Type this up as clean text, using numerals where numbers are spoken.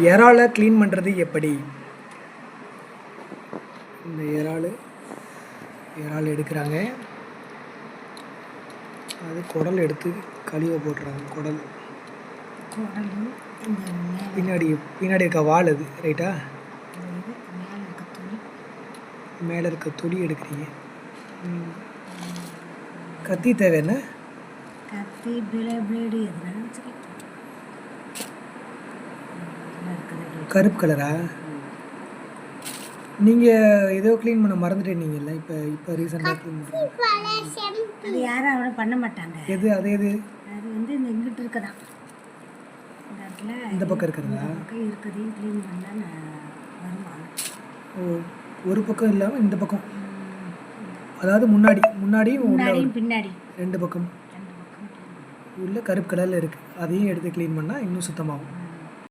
இறாலை clean பண்ணுறது எப்படி? இந்த இறால் எடுக்கிறாங்க, அது குடல் எடுத்து கழுவ போடுறாங்க. குடல் பின்னாடி இருக்க வால் அது ரைட்டா? மேலே இருக்க துளி எடுக்கிறீங்க. கத்தி தேவை என்ன? கத்தி பிளேடு கருப்பு கலரா? நீங்கள் ஏதோ க்ளீன் பண்ண மறந்துட்டீங்கல்ல. இப்போ ரீசெண்டாக க்ளீன் பண்ணுறீங்க. அது யாரும் அவ்வளோ பண்ண மாட்டாங்க. எது அது அது வந்து இந்த இங்கிட்டு இருக்குதான், இந்த இடத்துல இந்த பக்கம் இருக்கிறதா? பக்கம் இருக்கிறதையும் க்ளீன் பண்ணால் வருவாங்க. ஓ, ஒரு பக்கம் இல்லாமல் இந்த பக்கம், அதாவது முன்னாடியும் பின்னாடி ரெண்டு பக்கம் உள்ள கருப்பு கலரில் இருக்குது. அதையும் எடுத்து க்ளீன் பண்ணால் இன்னும் சுத்தமாகும்.